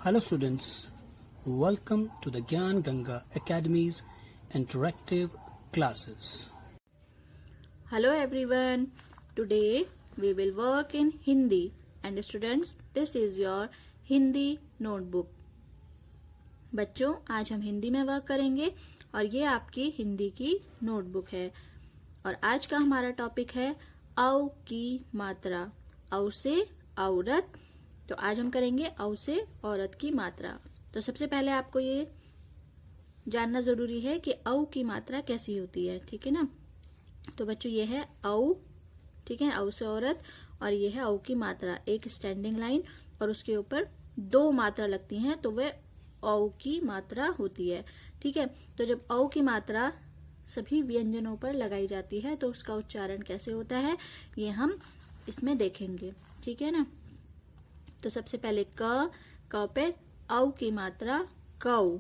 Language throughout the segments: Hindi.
Hello students, welcome to the Gyan Ganga Academy's interactive classes. Hello everyone, today we will work in Hindi and students this is your Hindi notebook. बच्चों आज हम हिंदी में वर्क करेंगे और ये आपकी हिंदी की नोटबुक है और आज का हमारा टॉपिक है औ की मात्रा। औ से औरत, तो आज हम करेंगे औ से औरत की मात्रा। तो सबसे पहले आपको ये जानना जरूरी है कि औ की मात्रा कैसी होती है, ठीक है ना। तो बच्चों ये है औ, ठीक है, औ से औरत, और ये है औ की मात्रा, एक स्टैंडिंग लाइन और उसके ऊपर दो मात्रा लगती हैं तो वे औ की मात्रा होती है, ठीक है। तो जब औ की मात्रा सभी व्यंजनों पर लगाई जाती है तो उसका उच्चारण कैसे होता है ये हम इसमें देखेंगे, ठीक है ना। तो सबसे पहले क पे औ की मात्रा कौ,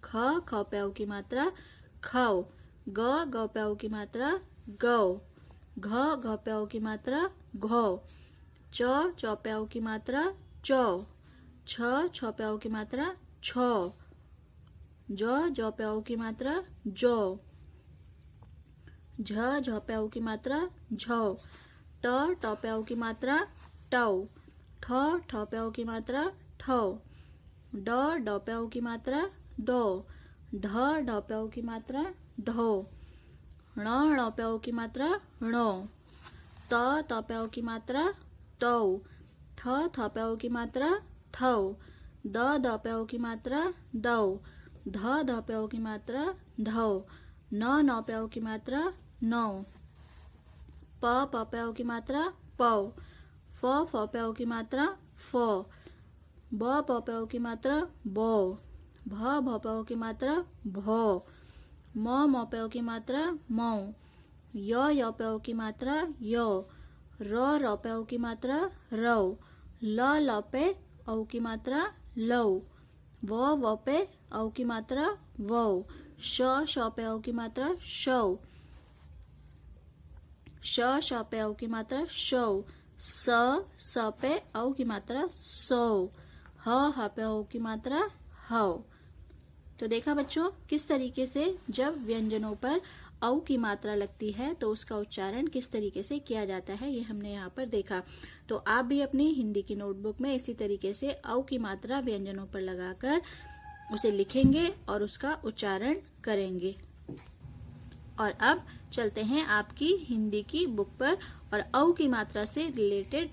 ख पे औ की मात्रा खौ, ग पे औ की मात्रा गौ, घ पे औ की मात्रा घौ, च पे औ की मात्रा चौ, छ पे औ की मात्रा छौ, ज पे औ की मात्रा जौ, झ पे औ की मात्रा झौ, ट पे औ की मात्रा टौ, ठ पे औ की मात्रा ठौ, ड पे औ की मात्रा डौ, ढ पे औ की मात्रा ढौ, ण पे औ की मात्रा णौ, त पे औ की मात्रा तौ, थ पे औ की मात्रा थौ, द पे औ की मात्रा दौ, ध पे औ की मात्रा धौ, न पे औ की मात्रा नौ, प पे औ की मात्रा पौ, फ पे औ की मात्रा फौ, ब पे औ की मात्रा बौ, भ पे औ की मात्रा भौ, म पे औ की मात्रा मौ, य पे औ की मात्रा यौ, र पे औ की मात्रा रौ, ल पे औ की मात्रा लौ, व पे औ की मात्रा वौ, श पे औ की मात्रा शौ, श पे औ की मात्रा शौ, स पे औ की मात्रा सौ, ह पे औ की मात्रा हौ। तो देखा बच्चों किस तरीके से जब व्यंजनों पर औ की मात्रा लगती है तो उसका उच्चारण किस तरीके से किया जाता है ये हमने यहाँ पर देखा। तो आप भी अपनी हिंदी की नोटबुक में इसी तरीके से औ की मात्रा व्यंजनों पर लगाकर उसे लिखेंगे और उसका उच्चारण करेंगे। और अब चलते हैं आपकी हिंदी की बुक पर और औ की मात्रा से रिलेटेड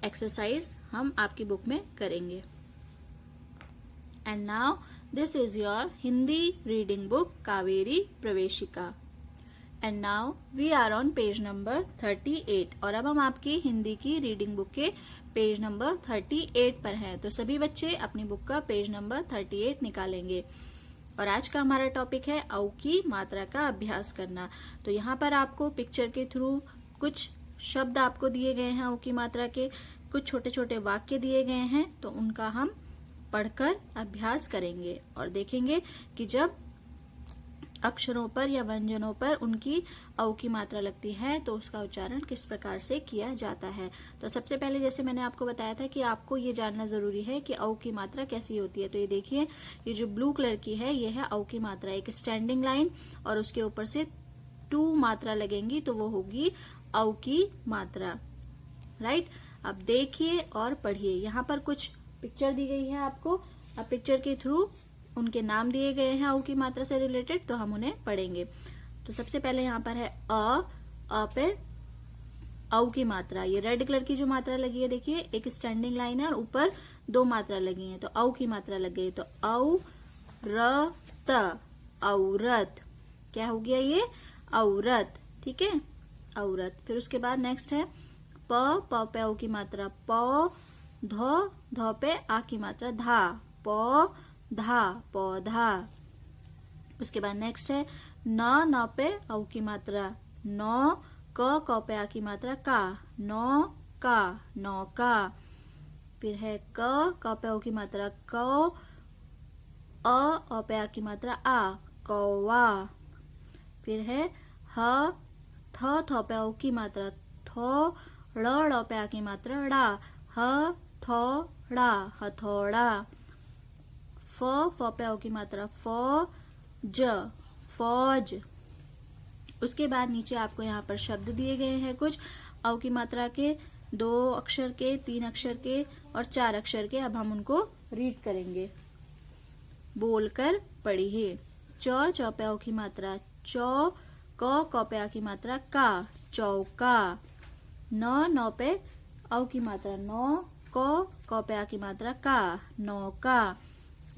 एक्सरसाइज हम आपकी बुक में करेंगे। And now this is your Hindi reading book Kaveri Praveshika. And now we are on page number 38 और अब हम आपकी हिंदी की रीडिंग बुक के पेज नंबर 38 पर हैं। तो सभी बच्चे अपनी बुक का पेज नंबर 38 निकालेंगे और आज का हमारा टॉपिक है औ की मात्रा का अभ्यास करना। तो यहाँ पर आपको पिक्चर के थ्रू कुछ शब्द आपको दिए गए हैं औ की मात्रा के, कुछ छोटे छोटे वाक्य दिए गए हैं तो उनका हम पढ़कर अभ्यास करेंगे और देखेंगे कि जब अक्षरों पर या व्यंजनों पर उनकी औ की मात्रा लगती है तो उसका उच्चारण किस प्रकार से किया जाता है। तो सबसे पहले जैसे मैंने आपको बताया था कि आपको ये जानना जरूरी है कि औ की मात्रा कैसी होती है। तो ये देखिए, ये जो ब्लू कलर की है ये है औ की मात्रा, एक स्टैंडिंग लाइन और उसके ऊपर से 2 मात्रा लगेंगी तो वो होगी औ की मात्रा, राइट। अब देखिए और पढ़िए, यहाँ पर कुछ पिक्चर दी गई है आपको। अब पिक्चर के थ्रू उनके नाम दिए गए हैं औ की मात्रा से रिलेटेड तो हम उन्हें पढ़ेंगे। तो सबसे पहले यहाँ पर है अ पे औ की मात्रा, ये रेड कलर की जो मात्रा लगी है देखिए, एक स्टैंडिंग लाइन है और ऊपर 2 मात्रा लगी है तो औ की मात्रा लग गई। तो औ र त, औरत, क्या हो गया ये, औरत, ठीक है, औरत। फिर उसके बाद नेक्स्ट है प पे औ की मात्रा प, ध पे आ की मात्रा धा, प धा, पौधा। उसके बाद नेक्स्ट है न पे औ की मात्रा नौ, क पे आ की मात्रा का, नौ का, नौका। फिर है क पे औ की मात्रा कौ, अ पे आ की मात्रा आ, कौवा। फिर है ह थ पे औ की मात्रा थो, ड़ पे आ की मात्रा ड़ा, ह थो ड़ा हथौड़ा। फ पे औ की मात्रा फ ज फौज। उसके बाद नीचे आपको यहाँ पर शब्द दिए गए हैं कुछ औ की मात्रा के, 2 अक्षर के, 3 अक्षर के और 4 अक्षर के। अब हम उनको रीड करेंगे। बोलकर पढ़िए। च पे औ की मात्रा चौ, क पे आ की मात्रा का, चौका। न पे औ की मात्रा नौ, क पे आ की मात्रा का, नौका।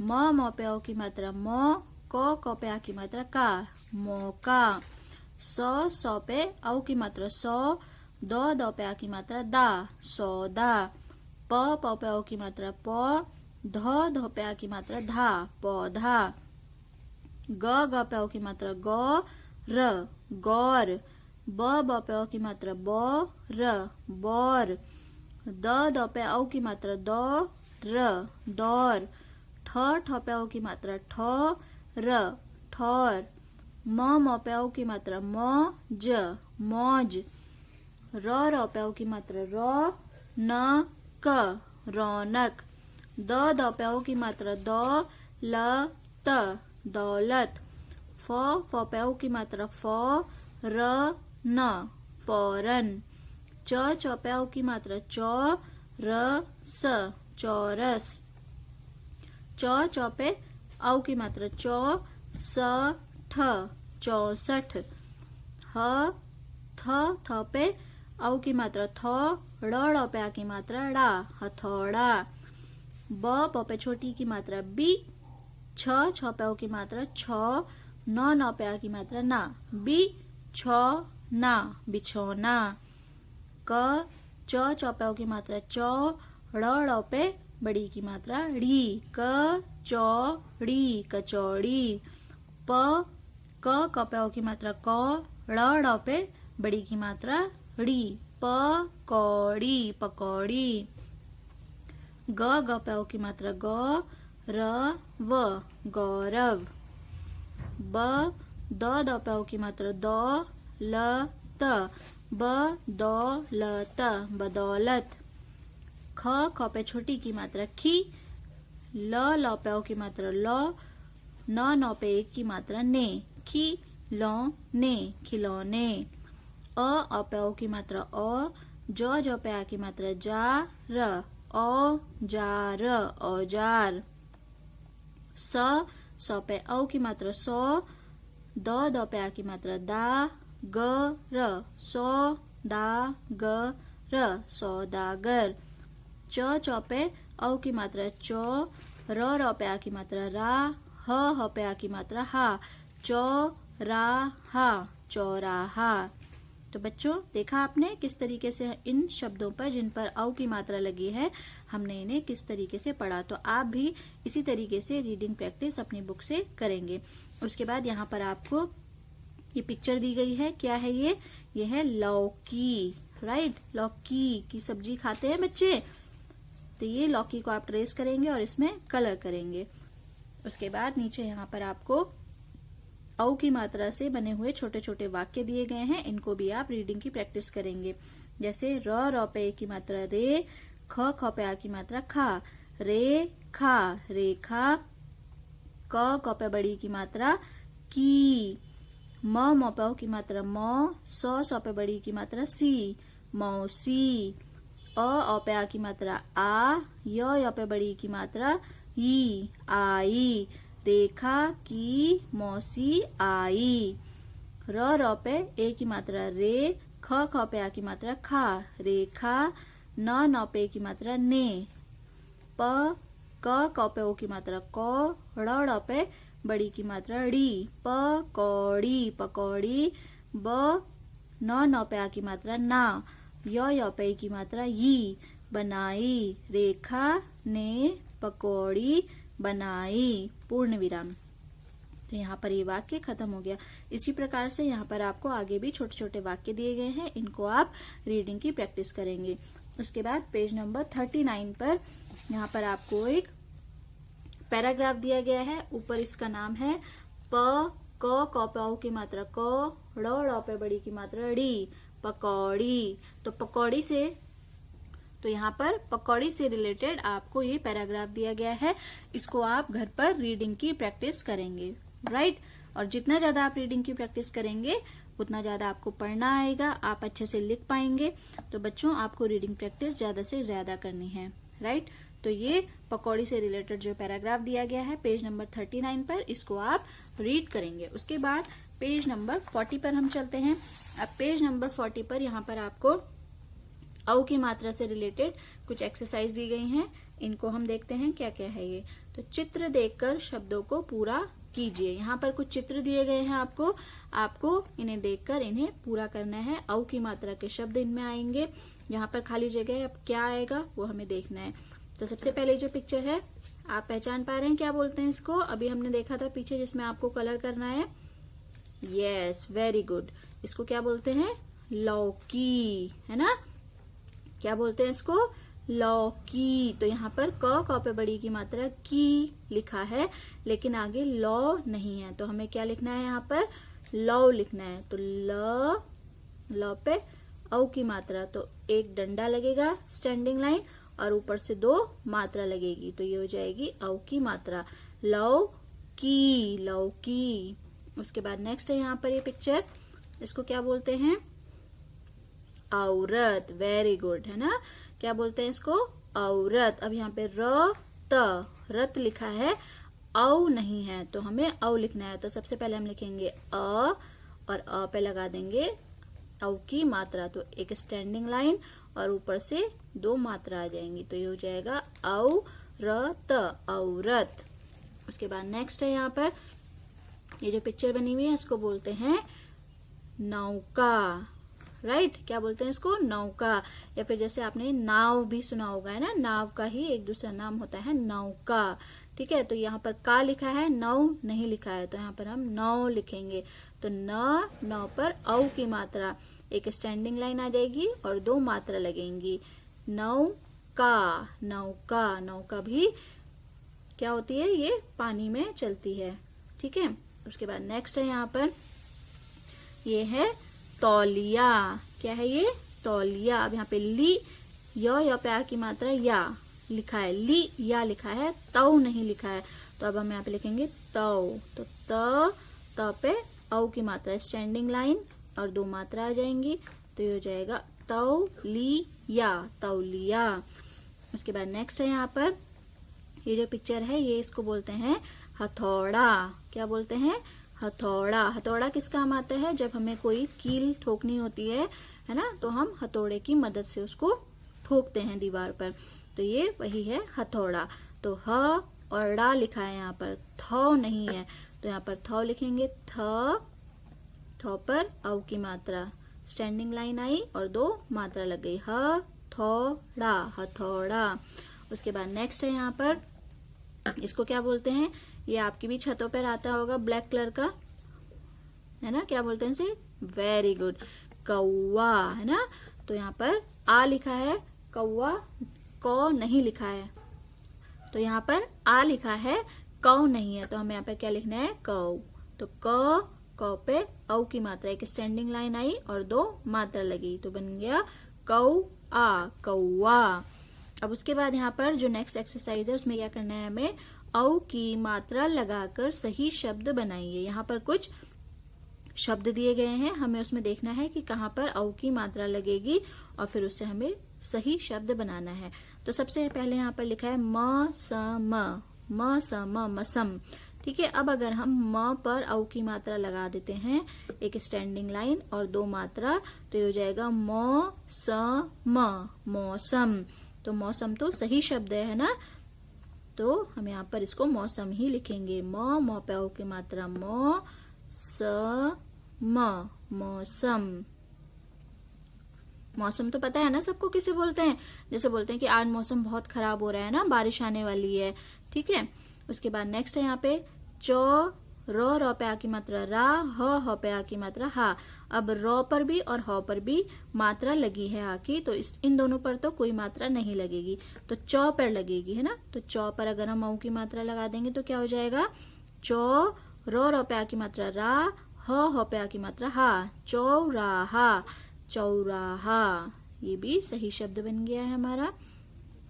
म पे औ की मात्रा म, क पे आ की मात्रा का, मौका। स पे औ की मात्रा सौ, द पे आ की मात्रा दा, सौदा। प पे औ की मात्रा प, ध पे आ की मात्रा धा, पौधा। ग पे औ की मात्रा ग, र गौर। ब पे औ की मात्रा ब, र बौर। द पे औ की मात्रा द, र दौर। ठ पे औ की मात्रा ठ, र ठौर। म पे औ की मात्रा म, ज मौज। र पे औ की मात्रा र, न क रौनक। द पे औ की मात्रा द, ल त दौलत। फ पे औ की मात्रा फ, र न फौरन। च पे औ की मात्रा च, र स चौरस। च पे औ की मात्रा चौ, स ठ 64। थ पे औ की मात्रा थ, ड़ पे आ की मात्रा ड़ा, हथौड़ा। ब पे छोटी की मात्रा बी, छ पे औ की मात्रा छ, न पे आ की मात्रा ना, बी छ ना बिछौना। क च पे औ की मात्रा चौ, ड़ पे बड़ी की मात्रा ड़ी, क चौड़ी कचौड़ी। प क पे औ की मात्रा क, ड़ पे बड़ी की मात्रा ड़ी, प कौड़ी पकौड़ी। ग पे औ की मात्रा ग, र व गौरव। ब द पे औ की मात्रा द, ल त, ब द ल त बदौलत। ख पे छोटी की मात्रा खी, ल पे औ की मात्रा ल, न पे एक की मात्रा ने, खी लौ ने खिलौने। अ पे औ की मात्रा अ, ज पे आ की मात्रा जा, र औजार औजार। स पे औ की मात्रा सौ, द पे आ की मात्रा दा, ग र सौ दा ग र सौदागर। च पे औ की मात्रा चौ, र पे आ की मात्रा रा, ह पे आ की मात्रा हा, चौ रा हा चौराहा। तो बच्चों देखा आपने किस तरीके से इन शब्दों पर जिन पर औ की मात्रा लगी है हमने इन्हें किस तरीके से पढ़ा। तो आप भी इसी तरीके से रीडिंग प्रैक्टिस अपनी बुक से करेंगे। उसके बाद यहाँ पर आपको ये पिक्चर दी गई है। क्या है ये है लौकी, राइट। लौकी की सब्जी खाते हैं बच्चे। तो ये लौकी को आप ट्रेस करेंगे और इसमें कलर करेंगे। उसके बाद नीचे यहाँ पर आपको औ की मात्रा से बने हुए छोटे छोटे वाक्य दिए गए हैं। इनको भी आप रीडिंग की प्रैक्टिस करेंगे। जैसे र पे की मात्रा रे, ख पे आ की मात्रा खा, रे खा रेखा। क पे बड़ी की मात्रा की, म पे औ की मात्रा म, स पे बड़ी की मात्रा सी, मौसी। अ पे आ की मात्रा आ, य पे बड़ी की मात्रा ई, आई। रेखा की मौसी आई। र पे ए की मात्रा रे, ख पे आ की मात्रा खा, रेखा। न पे की मात्रा ने। प क पे ओ की मात्रा क, ड़ पे बड़ी की मात्रा ड़ी, प कौड़ी पकौड़ी। ब न पे आ की मात्रा ना, य पे की मात्रा ई, बनाई। रेखा ने पकौड़ी बनाई, पूर्ण विराम। तो यहाँ पर ये वाक्य खत्म हो गया। इसी प्रकार से यहाँ पर आपको आगे भी छोटे छोटे वाक्य दिए गए हैं। इनको आप रीडिंग की प्रैक्टिस करेंगे। उसके बाद पेज नंबर 39 पर यहाँ पर आपको एक पैराग्राफ दिया गया है। ऊपर इसका नाम है प क पे औ की मात्रा क, ड़ पे बड़ी की मात्रा ड़ी, पकौड़ी। तो पकौड़ी से तो यहाँ पर पकौड़ी से रिलेटेड आपको ये पैराग्राफ दिया गया है, इसको आप घर पर रीडिंग की प्रैक्टिस करेंगे, राइट। और जितना ज्यादा आप रीडिंग की प्रैक्टिस करेंगे उतना ज्यादा आपको पढ़ना आएगा, आप अच्छे से लिख पाएंगे। तो बच्चों आपको रीडिंग प्रैक्टिस ज्यादा से ज्यादा करनी है, राइट। तो ये पकौड़ी से रिलेटेड जो पैराग्राफ दिया गया है पेज नंबर 39 पर, इसको आप रीड करेंगे। उसके बाद पेज नंबर 40 पर हम चलते हैं। अब पेज नंबर 40 पर यहाँ पर आपको औ की मात्रा से रिलेटेड कुछ एक्सरसाइज दी गई हैं, इनको हम देखते हैं क्या क्या है ये। तो चित्र देखकर शब्दों को पूरा कीजिए। यहाँ पर कुछ चित्र दिए गए हैं आपको इन्हें देखकर इन्हें पूरा करना है। औ की मात्रा के शब्द इनमें आएंगे, यहाँ पर खाली जगह है, अब क्या आएगा वो हमें देखना है। तो सबसे पहले जो पिक्चर है आप पहचान पा रहे हैं क्या बोलते हैं इसको? अभी हमने देखा था पीछे जिसमें आपको कलर करना है। Yes, very good. इसको क्या बोलते हैं? लौकी, है ना। क्या बोलते हैं इसको? लौकी। तो यहाँ पर क पे बड़ी की मात्रा की लिखा है, लेकिन आगे लौ नहीं है, तो हमें क्या लिखना है? यहाँ पर लौ लिखना है। तो लौ पे औ की मात्रा, तो एक डंडा लगेगा स्टैंडिंग लाइन और ऊपर से 2 मात्रा लगेगी, तो ये हो जाएगी औ की मात्रा, लौकी, लौकी। उसके बाद नेक्स्ट है यहाँ पर ये पिक्चर, इसको क्या बोलते हैं? औरत। वेरी गुड, है ना। क्या बोलते हैं इसको? औरत। अब यहाँ पे रत लिखा है, औ नहीं है, तो हमें औ लिखना है। तो सबसे पहले हम लिखेंगे और अ पे लगा देंगे औ की मात्रा, तो एक स्टैंडिंग लाइन और ऊपर से 2 मात्रा आ जाएंगी, तो ये हो जाएगा औरत, औरत। उसके बाद नेक्स्ट है यहाँ पर ये जो पिक्चर बनी हुई है इसको बोलते हैं नौका, राइट। क्या बोलते हैं इसको? नौका। या फिर जैसे आपने नाव भी सुना होगा, है ना, नाव का ही एक दूसरा नाम होता है नौका, ठीक है। तो यहाँ पर का लिखा है, नौ नहीं लिखा है, तो यहाँ पर हम नौ लिखेंगे। तो नौ पर औ की मात्रा, एक स्टैंडिंग लाइन आ जाएगी और 2 मात्रा लगेंगी। नौका, नौका। नौका भी क्या होती है? ये पानी में चलती है, ठीक है। उसके बाद नेक्स्ट है यहाँ पर ये है तौलिया। क्या है ये? तौलिया। अब यहाँ पे ली या पे आ की मात्रा या लिखा है, ली या लिखा है, तौ नहीं लिखा है, तो अब हम यहाँ पे लिखेंगे तौ। तो त पे औ की मात्रा स्टैंडिंग लाइन और 2 मात्रा आ जाएंगी, तो ये हो जाएगा तौलिया, तौलिया। उसके बाद नेक्स्ट है यहाँ पर ये जो पिक्चर है ये इसको बोलते हैं हथौड़ा। क्या बोलते हैं? हथौड़ा। हथौड़ा किस काम आता है? जब हमें कोई कील ठोकनी होती है ना, तो हम हथौड़े की मदद से उसको ठोकते हैं दीवार पर, तो ये वही है हथौड़ा। तो ह और डा लिखा है यहाँ पर, थौ नहीं है, तो यहाँ पर थौ लिखेंगे। थौ पर औ की मात्रा, स्टैंडिंग लाइन आई और 2 मात्रा लग गई, हथौड़ा, हथौड़ा। उसके बाद नेक्स्ट है यहाँ पर इसको क्या बोलते हैं? ये आपकी भी छतों पर आता होगा, ब्लैक कलर का, है ना। क्या बोलते हैं इसे? वेरी गुड, कौवा, है ना। तो यहाँ पर आ लिखा है, कौवा कौ नहीं लिखा है, तो यहाँ पर आ लिखा है, कौ नहीं है, तो हमें यहाँ पर क्या लिखना है? कौ। तो कौ पे औ की मात्रा, एक स्टैंडिंग लाइन आई और 2 मात्रा लगी, तो बन गया कौआ, कौआ। अब उसके बाद यहाँ पर जो नेक्स्ट एक्सरसाइज है उसमें क्या करना है हमें? औ की मात्रा लगाकर सही शब्द बनाइए। यहाँ पर कुछ शब्द दिए गए हैं, हमें उसमें देखना है कि कहाँ पर औ की मात्रा लगेगी और फिर उससे हमें सही शब्द बनाना है। तो सबसे पहले यहाँ पर लिखा है म मसम, ठीक है। अब अगर हम म पर औ की मात्रा लगा देते हैं, एक स्टैंडिंग लाइन और 2 मात्रा, तो ये हो जाएगा मौसम। तो मौसम तो सही शब्द है ना, तो हम यहाँ पर इसको मौसम ही लिखेंगे। म पे औ की मात्रा, मौसम। मौसम तो पता है ना सबको किसे बोलते हैं? जैसे बोलते हैं कि आज मौसम बहुत खराब हो रहा है ना, बारिश आने वाली है, ठीक है। उसके बाद नेक्स्ट है यहाँ पे र पे आ की मात्रा रा, ह पे आ की मात्रा हा। अब र पर भी और ह पर भी मात्रा लगी है आ की, तो इन दोनों पर तो कोई मात्रा नहीं लगेगी, तो चौ पर लगेगी, है ना। तो चौ पर अगर हम औ की मात्रा लगा देंगे तो क्या हो जाएगा? चौ, र पे आ की मात्रा रा, ह पे आ की मात्रा हा, चौराहा, चौराहा। ये भी सही शब्द बन गया है हमारा।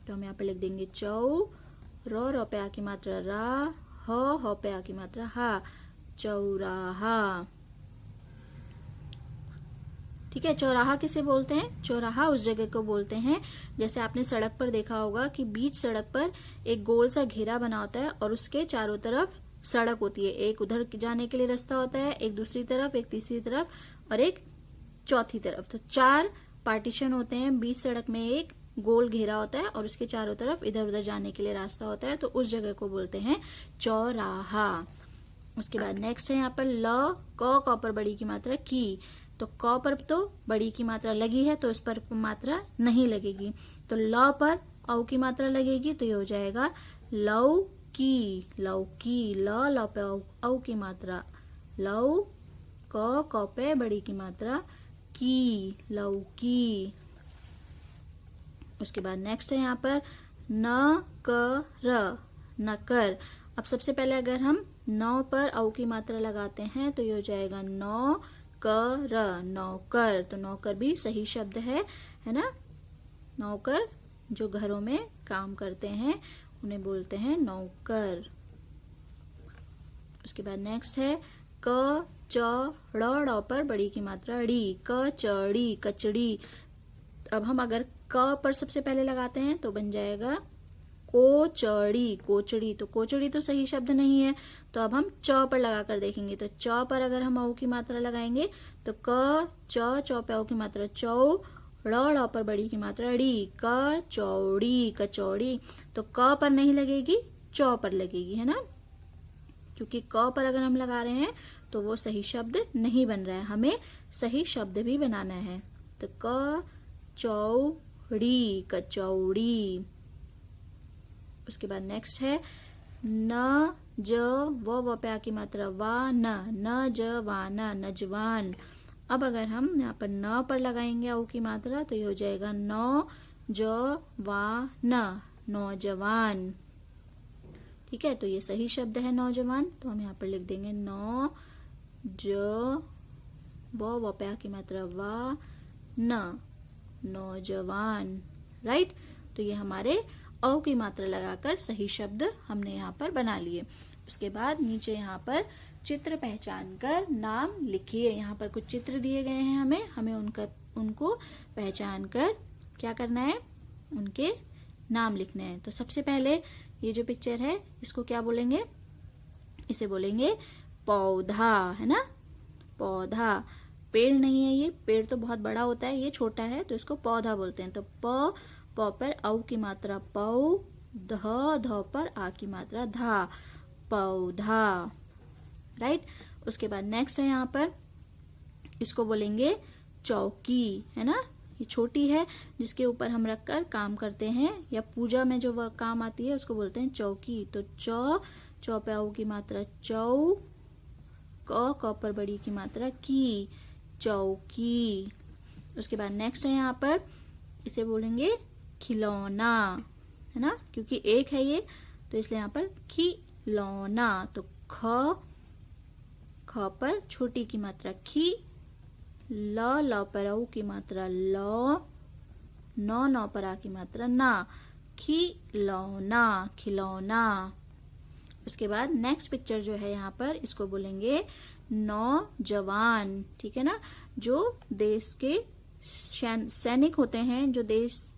तो हम यहाँ पर लिख देंगे चौ, रो पे आ की मात्रा रा, हो पे आ की मात्रा हा, चौराहा। ठीक है, चौराहा किसे बोलते हैं? चौराहा उस जगह को बोलते हैं जैसे आपने सड़क पर देखा होगा कि बीच सड़क पर एक गोल सा घेरा बना होता है और उसके चारों तरफ सड़क होती है। एक उधर जाने के लिए रास्ता होता है, एक दूसरी तरफ, एक तीसरी तरफ और एक चौथी तरफ। तो 4 पार्टीशन होते हैं, बीच सड़क में एक गोल घेरा होता है और उसके चारों तरफ इधर उधर जाने के लिए रास्ता होता है। तो उस जगह को बोलते हैं चौराहा। उसके बाद नेक्स्ट है यहाँ पर ल, क पर बड़ी की मात्रा की। तो क पर तो बड़ी की मात्रा लगी है तो इस पर मात्रा नहीं लगेगी। तो ल पर औ की मात्रा लगेगी तो ये हो जाएगा लौ की, लौकी। ल पे औ की मात्रा लौ, क पे बड़ी की मात्रा की, लौकी। उसके बाद नेक्स्ट है यहाँ पर न क र, नकर। अब सबसे पहले अगर हम नौ पर औ की मात्रा लगाते हैं तो ये हो जाएगा नौ क र, नौकर। तो नौकर भी सही शब्द है ना। नौकर जो घरों में काम करते हैं उन्हें बोलते हैं नौकर। उसके बाद नेक्स्ट है क च ड़ पर बड़ी की मात्रा ड़ी, कचड़ी, कचड़ी। अब हम अगर क पर सबसे पहले लगाते हैं तो बन जाएगा कोचड़ी, कोचड़ी। तो कोचड़ी तो सही शब्द नहीं है, तो अब हम च पर लगाकर देखेंगे। तो च पर अगर हम औ की मात्रा लगाएंगे तो क च पे औ की मात्रा चौ, ड़ पर बड़ी की मात्रा ड़ी, कचौड़ी, कचौड़ी। तो क पर नहीं लगेगी, चौ पर लगेगी, है ना, क्योंकि क पर अगर हम लगा रहे हैं तो वो सही शब्द नहीं बन रहा है, हमें सही शब्द भी बनाना है। तो कचौड़ी, कचौड़ी। उसके बाद नेक्स्ट है न ज व पे आ की मात्रा वा, न ज वाना, नजवान। अब अगर हम यहाँ पर न पर लगाएंगे औ की मात्रा तो ये हो जाएगा नौ ज वा न, नौजवान। ठीक है, तो ये सही शब्द है नौजवान। तो हम यहाँ पर लिख देंगे नौ ज व पे आ की मात्रा वा न, नौजवान। राइट, तो ये हमारे औ की मात्रा लगाकर सही शब्द हमने यहाँ पर बना लिए। उसके बाद नीचे यहाँ पर चित्र पहचान कर नाम लिखिए। यहाँ पर कुछ चित्र दिए गए हैं हमें उनको पहचान कर क्या करना है, उनके नाम लिखने हैं। तो सबसे पहले ये जो पिक्चर है इसको क्या बोलेंगे? इसे बोलेंगे पौधा, है ना, पौधा। पेड़ नहीं है, ये पेड़ तो बहुत बड़ा होता है, ये छोटा है तो इसको पौधा बोलते हैं। तो प पर औ की मात्रा पौ, ध पर आ की मात्रा धा, पौधा। राइट। उसके बाद नेक्स्ट है यहाँ पर, इसको बोलेंगे चौकी, है ना, ये छोटी है जिसके ऊपर हम रखकर काम करते हैं या पूजा में जो वह काम आती है उसको बोलते हैं चौकी। तो चौ पे औ की मात्रा चौ, क पर बड़ी की मात्रा की, चौकी। उसके बाद नेक्स्ट है यहाँ पर, इसे बोलेंगे खिलौना, है ना, क्योंकि एक है ये तो इसलिए यहाँ पर खिलौना। तो ख पर छोटी की मात्रा खी, ल पर औ की मात्रा ल, नौ पर आ की मात्रा ना, खिलौना, खिलौना। उसके बाद नेक्स्ट पिक्चर जो है यहाँ पर, इसको बोलेंगे नौजवान। ठीक है ना, जो देश के सैनिक होते हैं, जो देश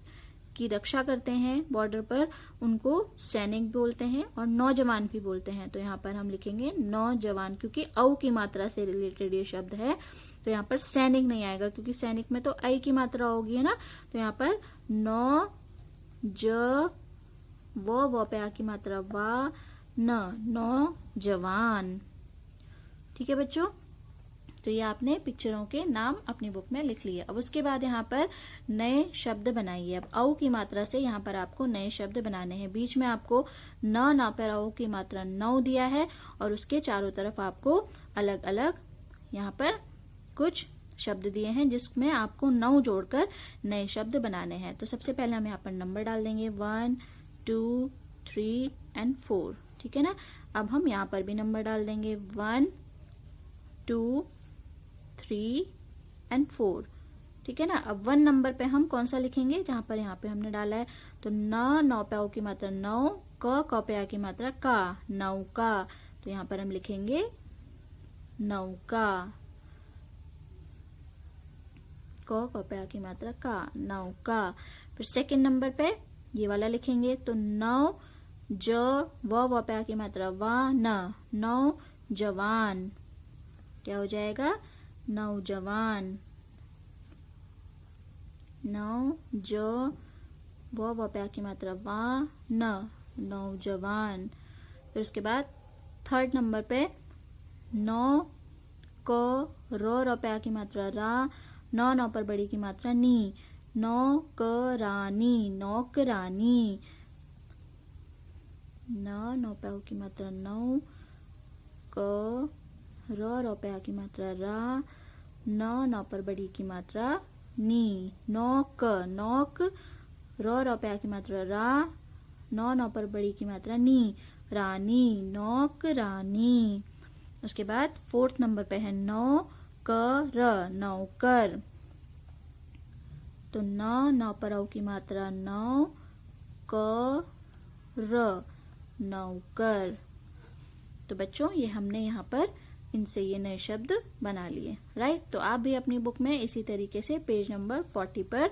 की रक्षा करते हैं बॉर्डर पर, उनको सैनिक बोलते हैं और नौजवान भी बोलते हैं। तो यहाँ पर हम लिखेंगे नौजवान, क्योंकि औ की मात्रा से रिलेटेड ये शब्द है। तो यहाँ पर सैनिक नहीं आएगा क्योंकि सैनिक में तो आई की मात्रा होगी, है ना। तो यहाँ पर नौ ज वो पे आ की मात्रा वा न, नौजवान। ठीक है बच्चों, तो ये आपने पिक्चरों के नाम अपनी बुक में लिख लिए। अब उसके बाद यहाँ पर नए शब्द बनाइए। अब औ की मात्रा से यहाँ पर आपको नए शब्द बनाने हैं। बीच में आपको न पर औ की मात्रा 9 दिया है और उसके चारों तरफ आपको अलग अलग यहाँ पर कुछ शब्द दिए हैं जिसमें आपको 9 जोड़कर नए शब्द बनाने हैं। तो सबसे पहले हम यहाँ पर नंबर डाल देंगे 1, 2, 3 एंड 4। ठीक है ना। अब हम यहाँ पर भी नंबर डाल देंगे 1, 2, 3 एंड 4। ठीक है ना। अब 1 नंबर पे हम कौन सा लिखेंगे, जहां पर यहाँ पे हमने डाला है तो न, नौ पे औ की मात्रा नौ, क पे आ की मात्रा का, नौका। तो यहाँ पर हम लिखेंगे नौका, क पे आ की मात्रा का, नौका। फिर सेकंड नंबर पे ये वाला लिखेंगे तो नौ, ज, व पे आ की मात्रा वा, न, नौ जवान। क्या हो जाएगा, नौजवान। नौ, ज, व पे आ की मात्रा वा, न, नौजवान। फिर उसके बाद थर्ड नंबर पे नौ, क, र पे आ की मात्रा रा, नौ पर बड़ी की मात्रा नी, नौकरानी, नौकरानी। नौ पे आ की मात्रा नौ, क, र पे आ की मात्रा रा, नौ पर बड़ी की मात्रा नी, नौक, नौक, र पे आ की मात्रा रा, नौ पर बड़ी की मात्रा नी, रानी, नौक रानी। उसके बाद फोर्थ नंबर पे है नौ, क, र, नौकर। तो नौ पर औ की मात्रा नौ, क, र, नौकर। तो बच्चों ये हमने यहाँ पर इनसे ये नए शब्द बना लिए, राइट। तो आप भी अपनी बुक में इसी तरीके से पेज नंबर 40 पर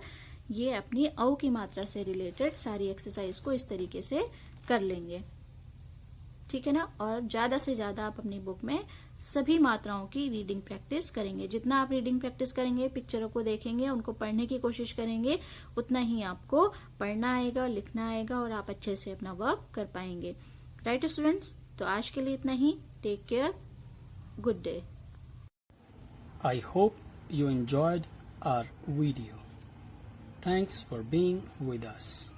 ये अपनी औ की मात्रा से रिलेटेड सारी एक्सरसाइज को इस तरीके से कर लेंगे, ठीक है ना। और ज्यादा से ज्यादा आप अपनी बुक में सभी मात्राओं की रीडिंग प्रैक्टिस करेंगे। जितना आप रीडिंग प्रैक्टिस करेंगे, पिक्चरों को देखेंगे, उनको पढ़ने की कोशिश करेंगे, उतना ही आपको पढ़ना आएगा, लिखना आएगा और आप अच्छे से अपना वर्क कर पाएंगे, राइट स्टूडेंट्स। तो आज के लिए इतना ही। Take care, good day. I hope you enjoyed our video. Thanks for being with us.